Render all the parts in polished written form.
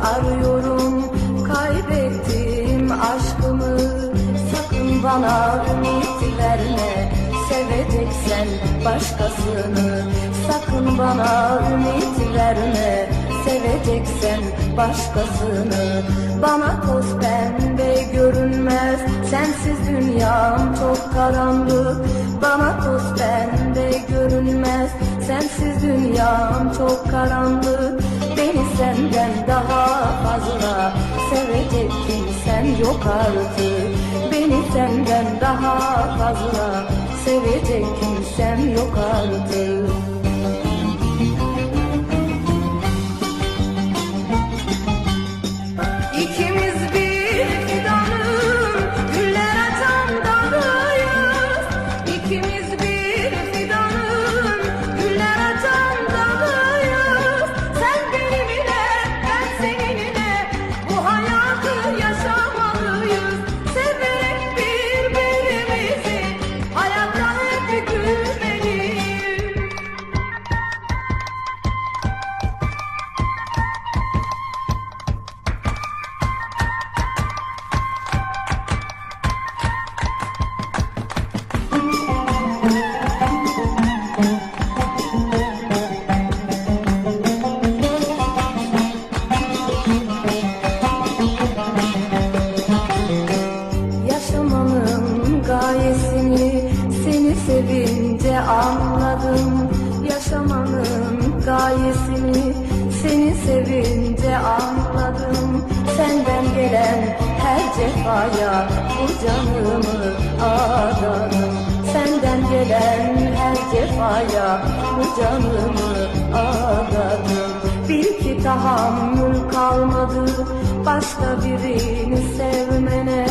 arıyorum, kaybettim aşkımı. Sakın bana ümit verme, seveceksen başkasını. Sakın bana ümit verme, seveceksen başkasını. Bana toz pembe görünmez, sensiz dünyam çok karanlık. Bana toz pembe görünmez, sensiz dünyam çok karanlık. Beni senden daha fazla sevecek kimsen yok artık. Beni senden daha fazla sevecek kimsem yok artık. İkimiz bir fidanın güller açan dalıyız. İkimiz bir fidanın güller açan dalıyız. Sen benimle, ben seninle bu hayatı yaşamalıyız. Severek birbirimizi hayatta hep gülmeliyiz. Yaşamanın gayesini seni sevince anladım. Yaşamanın gayesini seni sevince anladım. Senden gelen her cefaya bu canımı adadım. Senden gelen her cefaya bu canımı adadım. Bil ki tahammül kalmadı başka birini sevmene.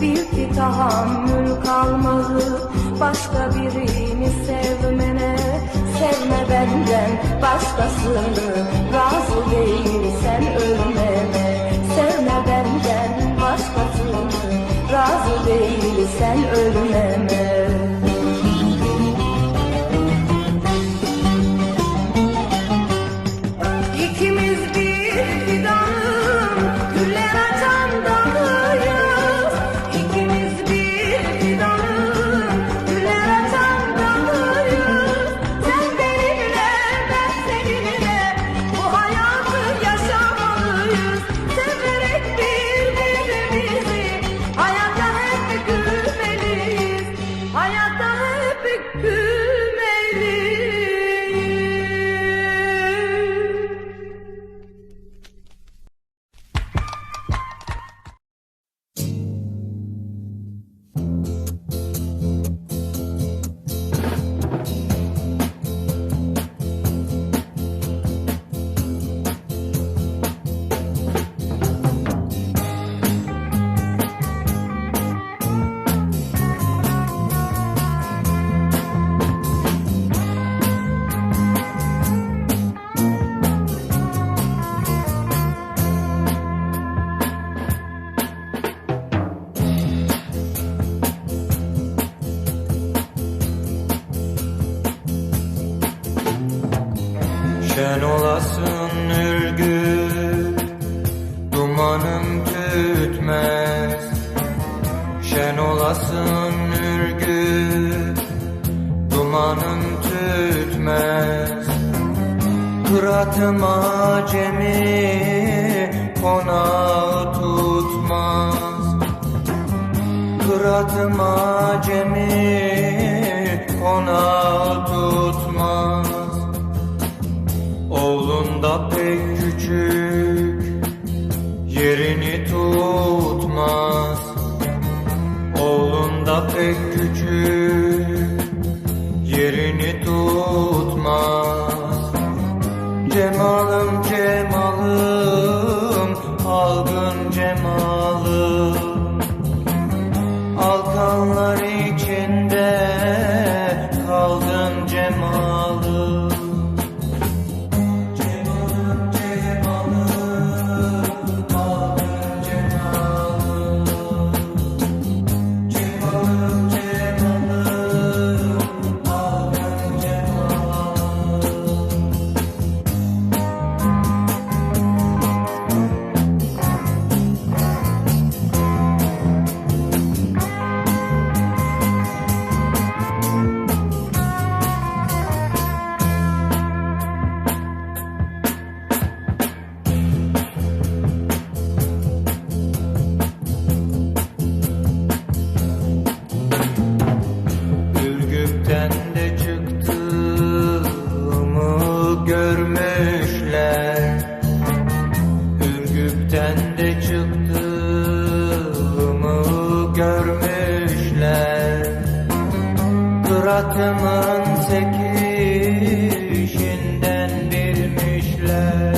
Bil ki tahammül kalmadı başka birini sevmene. Sevme benden başkasını, razı değilsen ölmeme. Sevme benden başkasını, razı değilsen ölmeme. İkimiz bir fidanın güller açan dalıyız. İkimiz bir fidanın güller açan dalıyız. Sen benimle, ben seninle bu hayatı yaşamalıyız. Severek birbirimizi hayatta hep gülmeliyiz. Hayatta hep gülmeliyiz. Şen olasın ürgüp, dumanım tütmez. Şen olasın ürgüp, dumanım tütmez. Kıratım acemi, konağı tutmaz. Kıratım acemi, konağı tutmaz. Oğlun da pek küçük, yerini tutmaz. Oğlun da pek küçük, yerini tutmaz. Cemalım cemalım, algın cemalım. Alkanlar içinde kaldın cemalım. görmüşler. Ürgüp'ten de çıktığımı görmüşler. Kıratımın sekişinden bilmişler.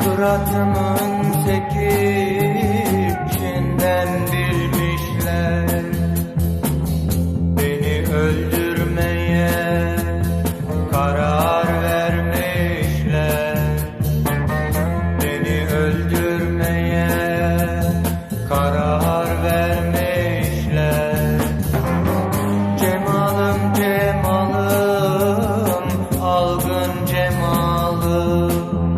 Kıratımın sekişinden bilmişler. Beni öldürmeye karar vermişler. Beni öldürmeye karar vermişler. Cemalım cemalım, algın cemalım,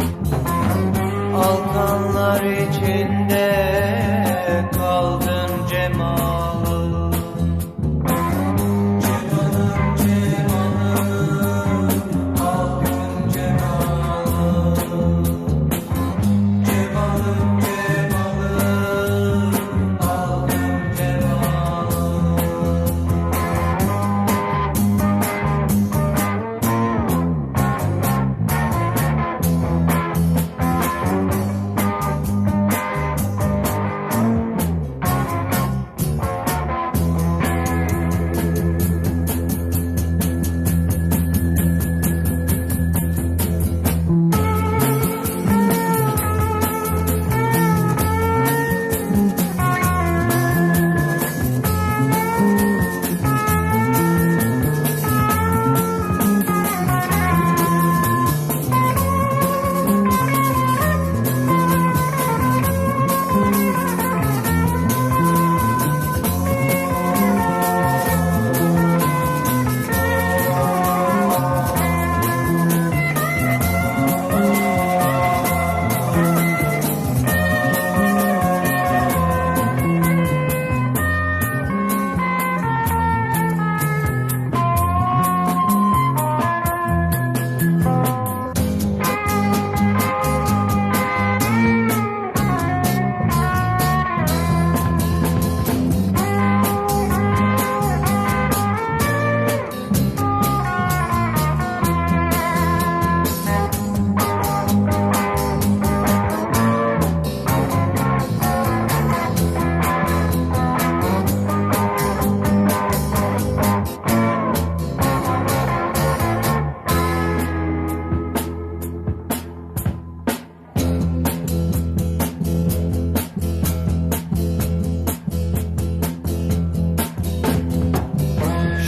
alkanlar içinde kaldın cemalım. Cemalım cemalım, algın cemalım. Cemalım cemalım, algın cemalım.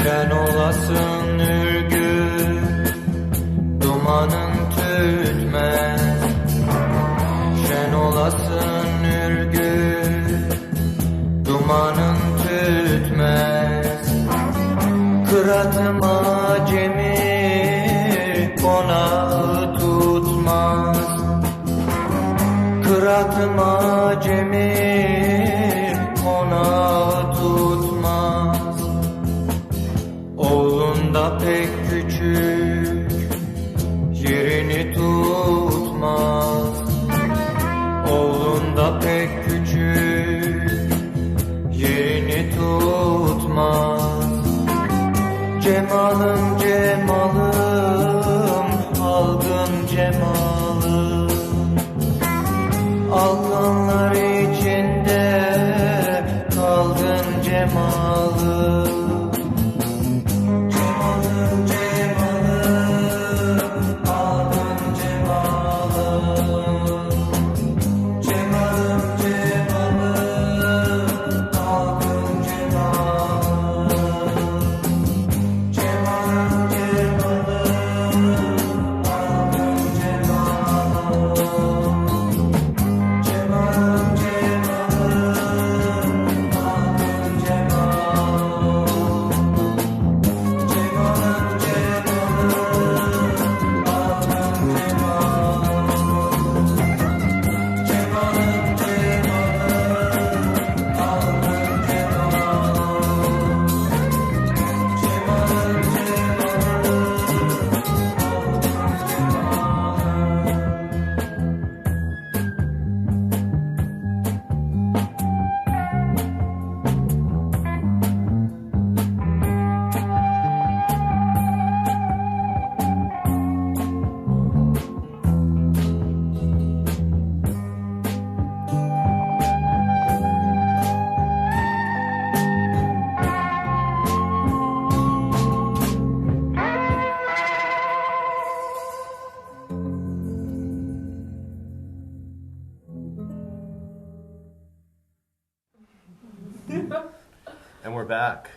Şen olasın Ürgüp, dumanın tütmez. Şen olasın Ürgüp, dumanın tütmez. Kıratım acemi konağı tutmaz. Kıratım acemi konağı tutmaz. Oğlun da pek küçük, yerini tutmaz. Oğlun da pek küçük, yerini tutmaz. Cemalım cemalım, algın cemalım, alkanlar içinde kaldın cemalım. Cemalım cemalım, algın cemalım. Cemalım cemalım, algın cemalım. Cemalım cemalım, algın cemalım. We're back.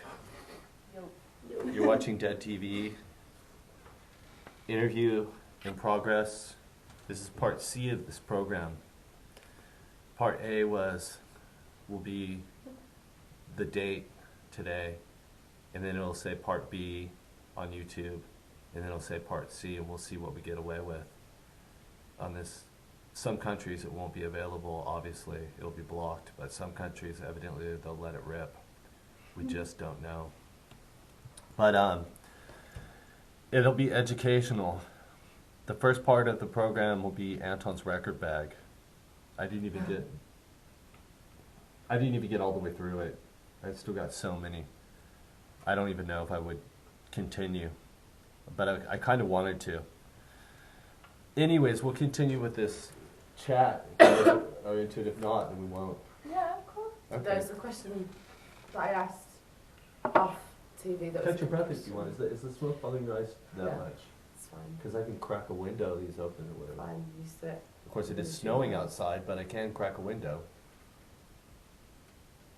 You're watching DEADtv. Interview in progress. This is part C of this program. Part A will be the date today, and then it'll say part B on YouTube, and then it'll say part C, and we'll see what we get away with on this. Some countries it won't be available, obviously, it'll be blocked, but some countries evidently they'll let it rip. We just don't know. But it'll be educational. The first part of the program will be Anton's record bag. I didn't even get all the way through it. I still got so many. I don't even know if I would continue, but I kind of wanted to. Anyways, we'll continue with this chat. If you are into it. If not, then we won't. Yeah, of course. Okay. There's a question that I asked off TV that was. Catch your breath if you want. Is the smoke bothering your eyes that Yeah. much? It's fine. Because I can crack a window, these open or whatever. Fine, used to it. Of course, it is snowing outside, but I can crack a window.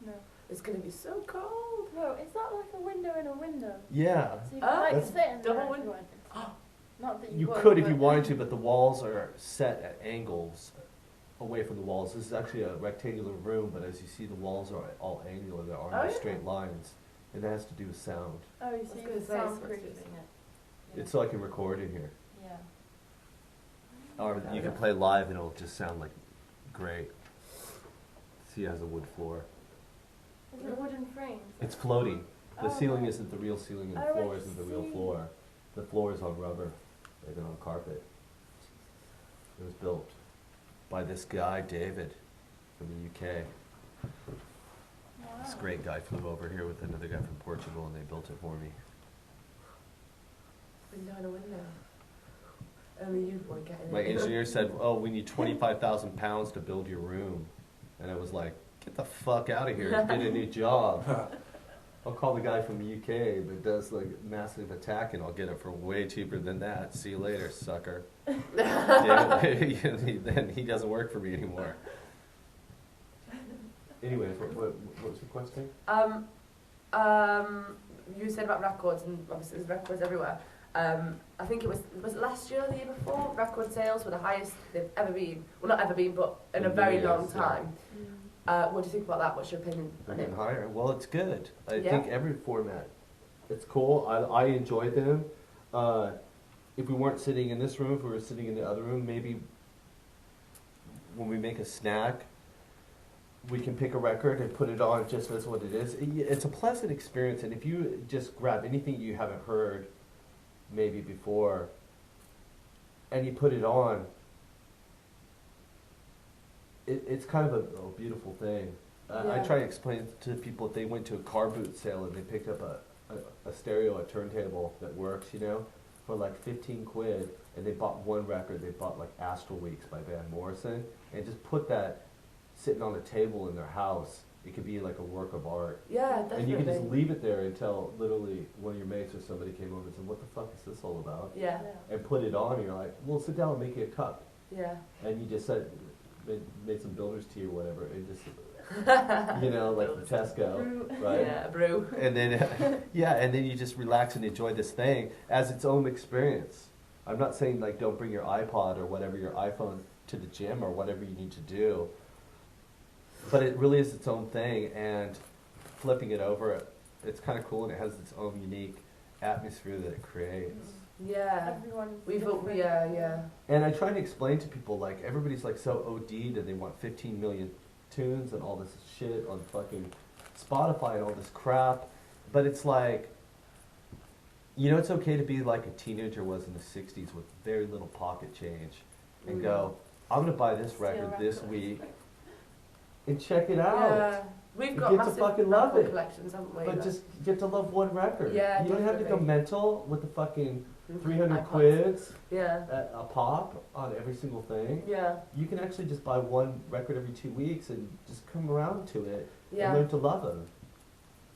No. It's going to be so cold. No, is that like a window in a window? Yeah. So you can like That's- sit in there double if you window. wanted. Not that you You would, could if you but- wanted to, but the walls are set at angles away from the walls. This is actually a rectangular room, but as you see, the walls are all angular. There are no Oh, yeah. straight lines. And that has to do with sound. Oh, you I was see gonna the say, so it's soundproofing just- it. It's so I can record in here. Yeah. Or you can play live and it'll just sound like great. See, it has a wood floor. Is it wooden frames? It's floating. The Oh, ceiling right. isn't the real ceiling and the Oh, floor I isn't the real see. floor. The floor is on rubber and on carpet. It was built by this guy, David, from the UK. Wow. This great guy flew over here with another guy from Portugal and they built it for me. Window in a window. Only you want to get in My it. engineer said, oh, we need 25,000 pounds to build your room. And I was like, get the fuck out of here, get a new job. I'll call the guy from the UK that does like massive attack and I'll get it for way cheaper than that. See you later, sucker. Yeah, then he doesn't work for me anymore. Anyways, what was the question? You said about records, and obviously there's records everywhere. I think it was it last year or the year before, record sales were the highest they've ever been. Well, not ever been, but in a In very years, long yeah. time. Mm. What do you think about that? What's your opinion They're on it? getting higher. Well, it's good. I Yeah. think every format, it's cool. I enjoy them. If we weren't sitting in this room, if we were sitting in the other room, maybe when we make a snack, we can pick a record and put it on just as what it is. It's a pleasant experience, and if you just grab anything you haven't heard maybe before and you put it on, it's kind of a beautiful thing. I Yeah. try to explain to people if they went to a car boot sale and they picked up a stereo, a turntable that works, you know, for like 15 quid, and they bought one record, they bought like Astral Weeks by Van Morrison, and just put that sitting on a table in their house. It could be like a work of art. Yeah, definitely. And you can just leave it there until literally one of your mates or somebody came over and said, what the fuck is this all about? Yeah, And put it on, and you're like, well, sit down and make you a cup. yeah. And you just said, made some builder's tea or whatever, and just, you know, like the Tesco, Brew. right? Yeah, brew. And then, yeah, and then you just relax and enjoy this thing as its own experience. I'm not saying like don't bring your iPod or whatever, your iPhone to the gym or whatever you need to do, but it really is its own thing, and flipping it over, it's kind of cool, and it has its own unique atmosphere that it creates. Yeah. Everyone's We've different. yeah. And I try to explain to people, like, everybody's like so OD'd and they want 15 million tunes and all this shit on fucking Spotify and all this crap, but it's like, you know, it's okay to be like a teenager was in the 60s with very little pocket change and go, I'm going to buy this record this records. week and check it out. Yeah. We've You got get to massive fucking love record it. collections, haven't we? But just get to love one record. Yeah, you don't have to go definitely. mental with the fucking 300 iPods. quids Yeah. a pop on every single thing. Yeah. You can actually just buy one record every 2 weeks and just come around to it Yeah. and learn to love them.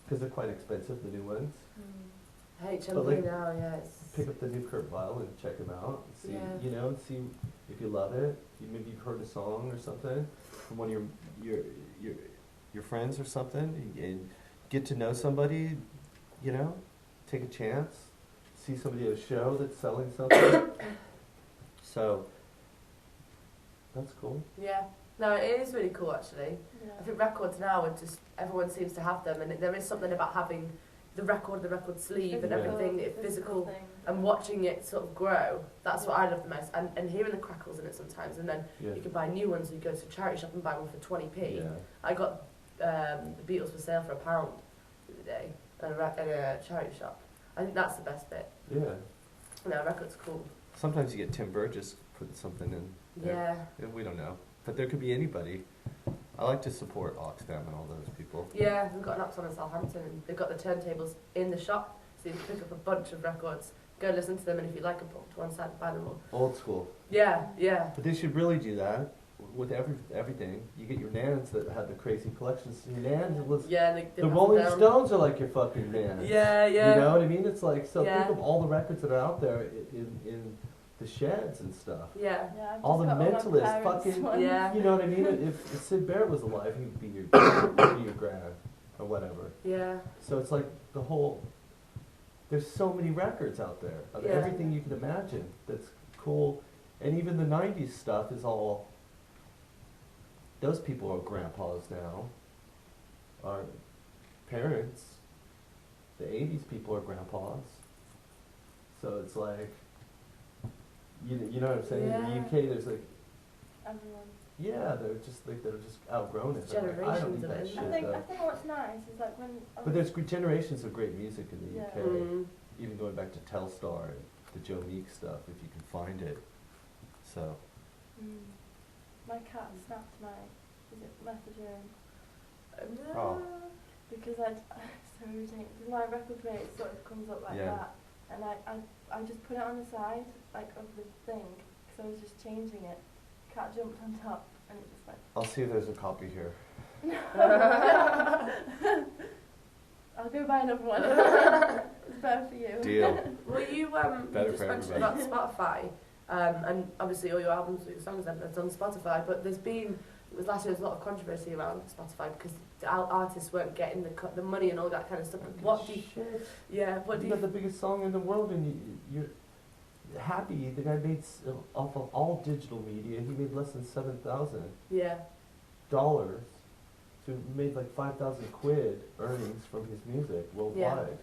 Because they're quite expensive, the new ones. Mm. HMV But, like, now, yeah. It's Pick up the new Kurt Weill and check them out. And see, Yeah. you know, and see if you love it. Maybe you've heard a song or something from one of your friends or something, and get to know somebody, you know, take a chance, see somebody at a show that's selling something. So that's cool. Yeah. No, it is really cool actually. Yeah. I think records now are just, everyone seems to have them, and there is something about having the record sleeve and Yeah. everything, it's physical, thing. and watching it sort of grow. That's what I love the most, and hearing the crackles in it sometimes, and then Yeah. you can buy new ones. You go to a charity shop and buy one for 20p. Yeah. I got the Beatles for sale for £1 the other day at a charity shop. I think that's the best bit. Yeah. No, record's cool. Sometimes you get Tim Burgess putting something in there. Yeah. We don't know. But there could be anybody. I like to support Oxfam and all those people. Yeah, we've got an Oxfam in Southampton, and they've got the turntables in the shop, so you can pick up a bunch of records, go listen to them, and if you like them, put them to one side and buy them all. Old school. Yeah, yeah. But they should really do that with everything. You get your nans that have the crazy collections. Your nan was... Yeah, they The pass Rolling them down. Stones are like your fucking nan. Yeah, yeah. You know what I mean? It's like, so Yeah. think of all the records that are out there in the sheds and stuff. Yeah. Yeah, I've All just the got my mentalists, parents' fucking- ones. Yeah. You know what I mean? If Sid Barrett was alive, he'd be your grand or whatever. Yeah. So it's like the whole. There's so many records out there of Yeah. everything you can imagine that's cool, and even the '90s stuff is all. Those people are grandpas now. Our parents. The '80s people are grandpas. So it's like. You know what I'm saying? In Yeah. the UK, there's like. Everyone. Yeah, they're just outgrown it. They're like, I don't Generations need of that it. shit. I think what's nice is like when. But there's generations of great music in the Yeah. UK. Mm. Even going back to Telstar and the Joe Meek stuff, if you can find it. So, My cat snapped my. Is it messaging? No. Oh. Because it's so irritating. Because my record rate sort of comes up like Yeah. that, and I just put it on the side like of the thing because I was just changing it. Cat jumped on top and it just went. I'll see if there's a copy here. I'll go buy another one. It's better for you. Deal. Well, you Better just for mentioned everybody. about Spotify, and obviously all your albums, your songs, everything's on Spotify. But there's been, it was last year, there was a lot of controversy around Spotify because the artists weren't getting the money and all that kind of stuff. What do you? Shit. Yeah. What do You got you? the biggest song in the world, and you're happy. The guy made off of all digital media. He made less than $7,000. Yeah. So he made like 5,000 quid earnings from his music worldwide.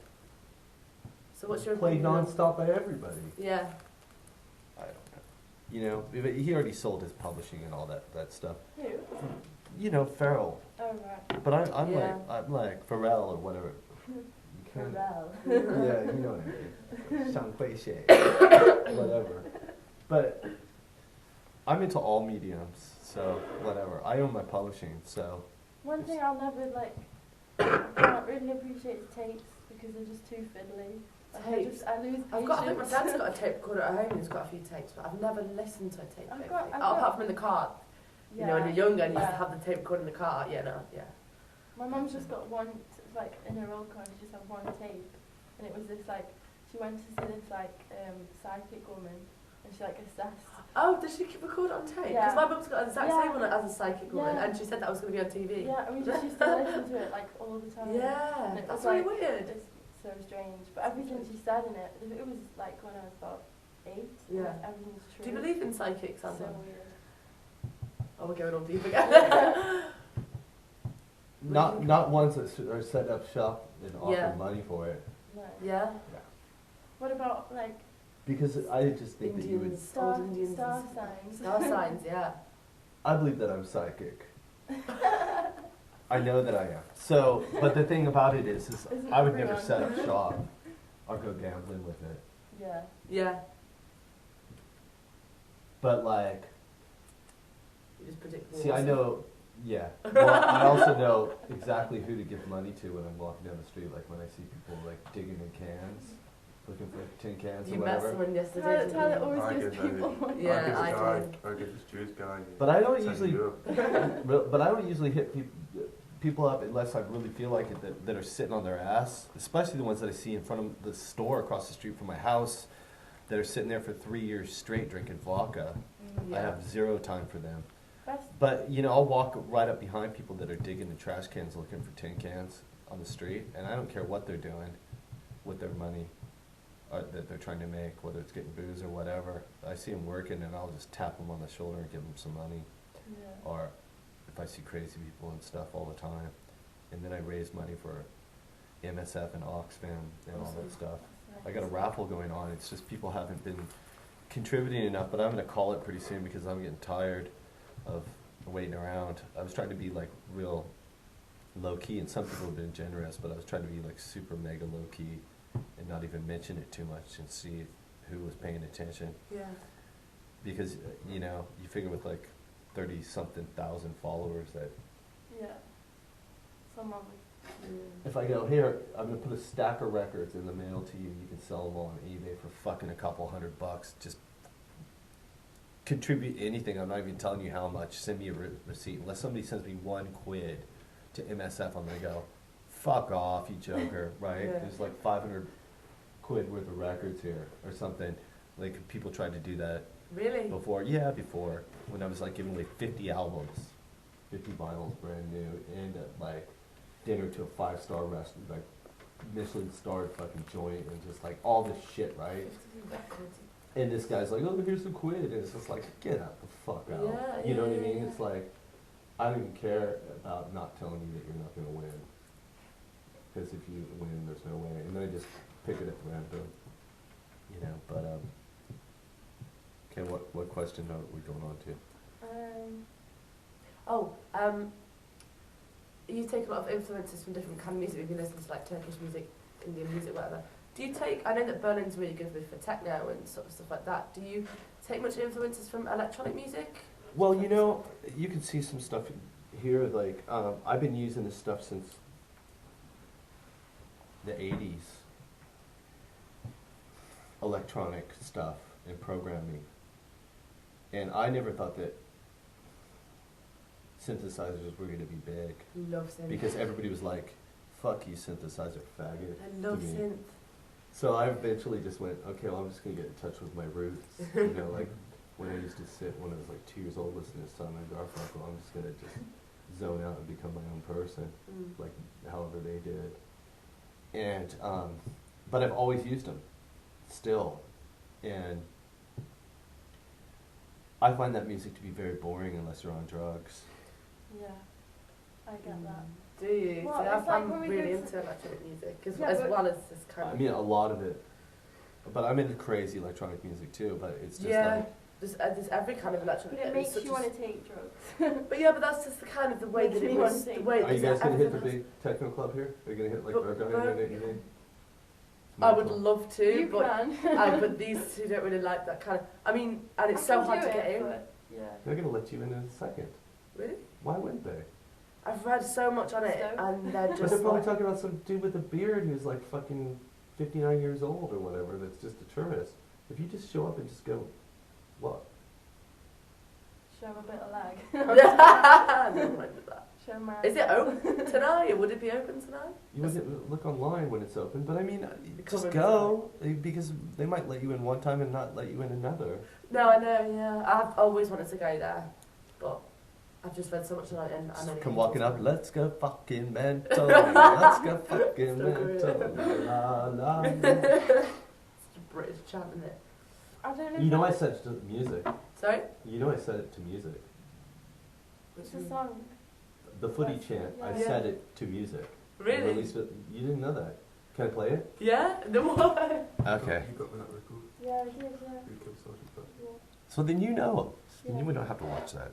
So what's your Played opinion on- nonstop by everybody. Yeah. I don't know. You know, he already sold his publishing and all that stuff. Who? You know, Pharrell. Oh right. But I'm Yeah. like Pharrell or whatever. You can't. Pharrell. Yeah, you know what I mean. Some cliche. Whatever. But I'm into all mediums, so whatever. I own my publishing, so One thing I'll never like. Can't really appreciate is tapes because they're just too fiddly. Like, Tapes? I lose I think my patience. dad's got a tape recorder at home. He's got a few tapes, but I've never listened to a tape. I've tape. got- Apart from in the car. You know, when you're younger and you used to Yeah. have the tape recorder in the car. Yeah, no, yeah. My mum's just got one, like in her old car, she just had one tape, and it was this like, she went to see this like psychic woman, and she like assessed. Oh, does she keep recording on tape? Because Yeah. my mum's got the exact same Yeah. one as a psychic woman, Yeah. and she said that was going to be on TV. Yeah, and we just used to listen to it like all the time. Yeah, And it that's was, really like, weird. It's so strange, but everything she said in it, it was like when I was about 8. Yeah. Like, everything's true. Do you believe in psychics, So Anton? weird. Oh, we're going all deep again. not ones that are set up shop and offer Yeah. money for it. No. Yeah. What about like Because I just think that you would. Indians, star, old Indians, star signs? star signs. Yeah. I believe that I'm psychic. I know that I am. So, but the thing about it is Isn't I would never everyone? set up shop or go gambling with it. Yeah. Yeah. But like, You just predict. see, I wars. know. Yeah. Well, I also know exactly who to give money to when I'm walking down the street. Like when I see people like digging in cans, looking for tin cans You or met whatever. someone yesterday. Tyler didn't you? always I gives get people that. money. Yeah, I get I this guy. did. I get this Jewish guy. But I don't Send usually. you up. But I don't usually hit people up unless I really feel like it that are sitting on their ass, especially the ones that I see in front of the store across the street from my house that are sitting there for 3 years straight drinking vodka. I Yeah. have zero time for them. Best. But, you know, I'll walk right up behind people that are digging the trash cans looking for tin cans. on the street, and I don't care what they're doing with their money that they're trying to make, whether it's getting booze or whatever. I see them working, and I'll just tap them on the shoulder and give them some money. Yeah. Or if I see crazy people and stuff all the time, and then I raise money for MSF and Oxfam and all that stuff. That's I got a nice. raffle going on. It's just people haven't been contributing enough, but I'm gonna call it pretty soon because I'm getting tired of waiting around. I was trying to be like real low key, and some people have been generous, but I was trying to be like super mega low key and not even mention it too much and see who was paying attention. Yeah. Because you know, you figure with like 30-something thousand followers that Yeah. Someone if I go, here, I'm gonna put a stack of records in the mail to you, you can sell them all on eBay for fucking a couple $100, just contribute anything, I'm not even telling you how much, send me a receipt. Unless somebody sends me £1 to MSF, I'm gonna go, fuck off, you joker, right? Yeah. There's like 500 quid worth of records here, or something. Like, people tried to do that Really? before, before, when I was like giving away 50 albums, 50 vinyls, brand new, and like, dinner to a 5-star restaurant, like Michelin starred fucking joint, and just like all this shit, right? And this guy's like, oh, here's some quid, and it's just like, get out the fuck out. Yeah, You know what I yeah, mean? yeah. It's like, I don't even care about not telling you that you're not gonna win, because if you win, there's no way. And then I just pick it at random, you know. But okay, what question are we going on to? You take a lot of influences from different kind of music. If you listen to like Turkish music, Indian music, whatever. Do you take? I know that Berlin's really good for techno and sort of stuff like that. Do you take much influences from electronic music? Well, you know, you can see some stuff here. Like, I've been using this stuff since the 80s. Electronic stuff and programming. And I never thought that synthesizers were going to be big. Love synth. Because everybody was like, fuck you, synthesizer faggot. I love to me. synth. So I eventually just went, okay, well, I'm just going to get in touch with my roots. You know, like when I used to sit when I was like 2 years old listening to Simon and Garfunkel, I'm just going to just zone out and become my own person, like however they did. And, but I've always used them, still. And I find that music to be very boring unless you're on drugs. Yeah, I get that. Do you? Well, See, it's like I'm when we really go into electronic music, Yeah, as but- well as this kind I of. mean, a lot of it. But I'm into crazy electronic music too, but it's just Yeah. like, There's every kind of electronic. But it there's makes such you a want to take drugs. But yeah, but that's just the kind of the way Makes that it me was. want to The take- way are you that guys going to hit the everything big techno club here? Are you going to hit like But- Berghain and anything? has- I would love to, You but can. but these two don't really like that kind of. I mean, and it's I so can hard do to get it, in. but yeah. They're going to let you in a second. Really? Why wouldn't they? I've read so much on it, So? and they're But just they're probably like, talking about some dude with a beard who's like fucking 59 years old or whatever, that's just a tourist. If you just show up and just go, what? Show a bit of lag. Never mind with that. Show my. Is it open tonight? Or would it be open tonight? You wouldn't look online when it's open, but I mean, just Cover go, because they might let you in one time and not let you in another. No, I know. Yeah, I've always wanted to go there, but I've just read so much on it, and I Just know. come walking up, let's go fucking mental, let's go fucking So mental, great. la la la. Such a British chant, isn't it? I don't know. You know I said it to music. Sorry. You know I said it to music. It's a song. The footy chant, I Yeah. said it to music. I Really? released it. You didn't know that. Can I play it? Yeah. No more. Okay. You got that record? Yeah, I did, yeah. You killed Sergeant Buck. yeah. So then you know. Yeah. You don't have to watch that.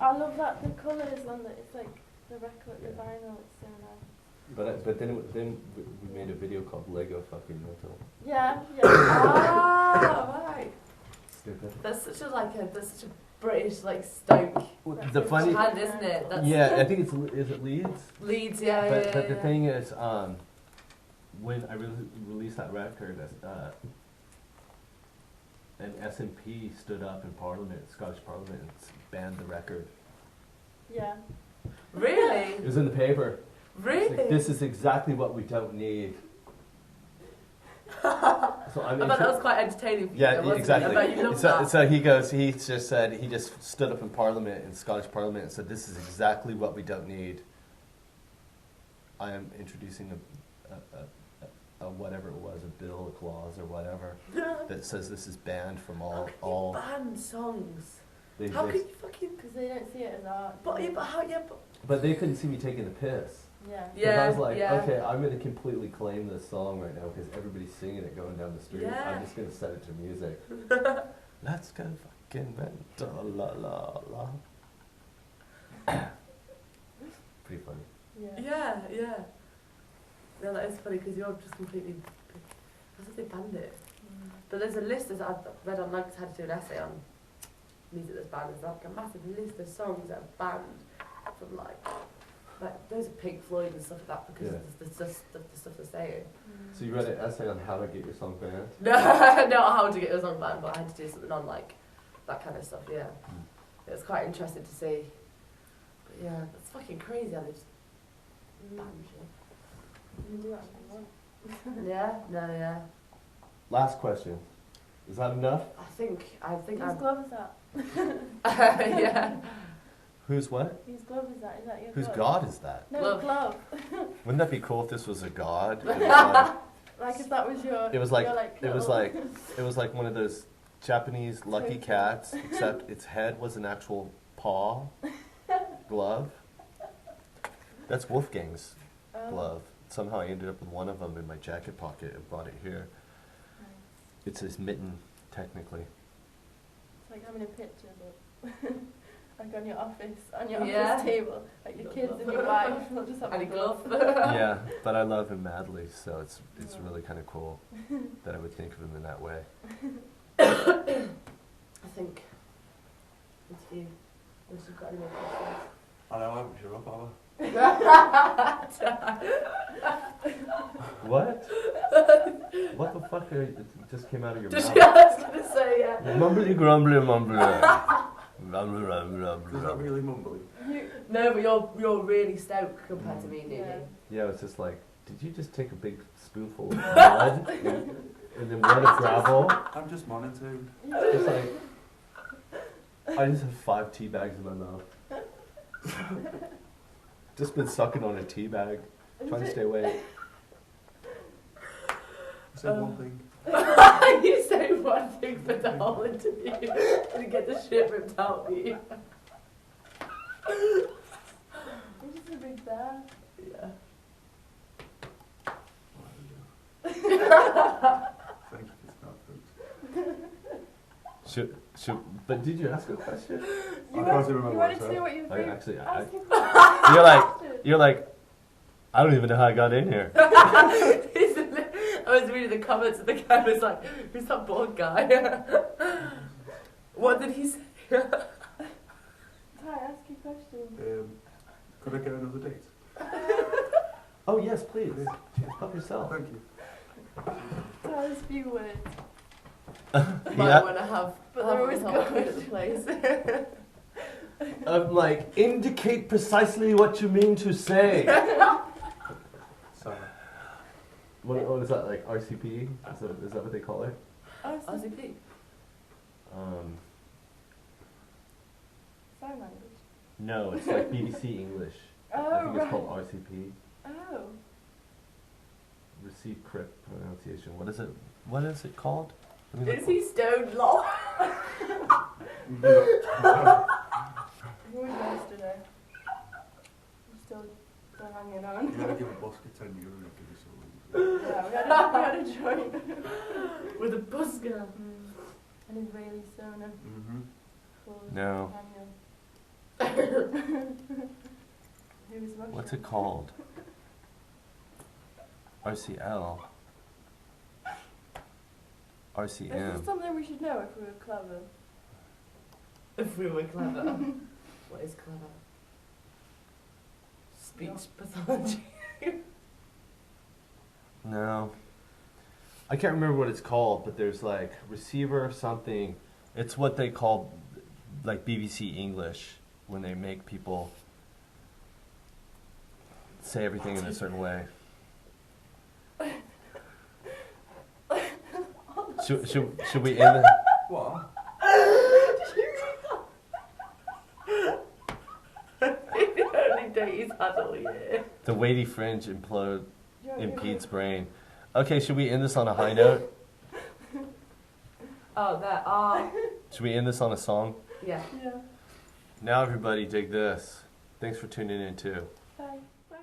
I love that the colours on it. It's like the record, the Yeah. vinyl. It's so nice. But then we made a video called Lego fucking mental. Yeah, yeah. Ah, right. Stupid. That's such a British like Stoke The funny. hand, isn't it? That's Yeah, I think is it Leeds? Leeds. Yeah, But yeah, but the yeah. thing is, when I released that record, an SNP stood up in Parliament, Scottish Parliament, and banned the record. Yeah. Really, It was in the paper. It's really. like, this is exactly what we don't need. So I I mean, bet that was quite entertaining for you. yeah, though, wasn't exactly. It? I bet you loved So, that. so he just said, he just stood up in Parliament, in Scottish Parliament, and said, this is exactly what we don't need. I am introducing a whatever it was, a bill, a clause, or whatever that says this is banned from all. Banned songs. They How can exist. you fucking? Because they don't see it as art. But yeah, but how? Yeah, but But they couldn't see me taking the piss. Yeah. 'Cause I was like, yeah. okay, I'm gonna completely claim this song right now because everybody's singing it going down the street. Yeah. I'm just gonna set it to music. Let's go fucking mental, la la la. Pretty funny. Yeah. Yeah. No, that is funny because you're just completely. I thought they banned it. Mm. But there's a list, as I've read online, 'cause I had to do an essay on music that's banned. There's like a massive list of songs that are banned from like those are Pink Floyd and stuff like that because Yeah. of the stuff they're saying. So you read an essay on how to get your song banned? No, not how to get a song banned, but I had to do something on like that kind of stuff. Yeah, it was quite interesting to see. But yeah, that's fucking crazy how they just ban shit. You can do whatever you want. Yeah, no, yeah. Last question. Is that enough? I think Whose I'm. glove is that? Yeah. Who's what? Whose glove is that? Is that your Whose glove? god is that? No, Glove. glove. Wouldn't that be cool if this was a god? Like if that was your. It was like your, it was little- like it was like one of those Japanese lucky cats, except its head was an actual paw glove. That's Wolfgang's glove. Somehow I ended up with one of them in my jacket pocket and brought it here. Nice. It's his mitten, technically. It's like having a picture, but like on your office Yeah. table, like your Your kids glove. and your wife, they'll just have And a a glove. Yeah, but I love him madly, so it's really kind of cool that I would think of him in that way. I think. Interview. Unless you've got any more questions. I know, I haven't sure up, have What? What the fuck? It just came out of your Just, mouth. yeah, I was gonna say, yeah. Mumbly grumbly mumbly. Rumbly, rumbly, I? rumbly, Is that rumbly. really mumbly? No, but you're really stoked compared to me, Nini. Yeah. Yeah, it's just like, did you just take a big spoonful of mud and then one of gravel? I'm just monitored. It's like, I just have 5 tea bags in my mouth. Just been sucking on a tea bag, trying to stay awake. Say one thing. You say one thing for the whole interview and get the shit ripped out of you. You're just a big bear. Yeah. Thank you for that, folks. But did you ask a question? You I can't wanted remember you what I wanted to said. know what your I favorite. actually, Ask him you're like, I don't even know how I got in here. I was reading the comments and the guy was like, who's that bald guy? What did he say? Ty, ask your question. Could I get another date? Oh yes, please. Help yourself. Thank you. Ty's few words. Might Yeah. want to have, But they're always help good. at the place. I'm like, indicate precisely what you mean to say. Sorry. What is that, like RCP? Is that what they call it? RCP. Sign language. No, it's like BBC English. I Oh, think right. it's called RCP. Oh. Receive correct pronunciation. What is it? What is it called? Let me Is look. he stoned lol? Who was yesterday? I'm still hanging on. You gotta give a basket 10 euro to give us all. Yeah, we had a joint. With a busker. An Israeli sauna Mm-hmm. called No. Daniel. He was Russian. What's it called? RCL. Is this RCM. something we should know if we were clever? If we were clever. What is clever? Speech pathology. No. I can't remember what it's called, but there's like receiver something. It's what they call like BBC English when they make people say everything in a certain way. Should we end the... What? You only date he's had all year. The weighty fringe implode You in know- Pete's brain. Okay, should we end this on a high note? Oh, there are. Should we end this on a song? Yeah. Yeah. Now everybody dig this. Thanks for tuning in too. Bye. Bye.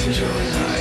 enjoy life.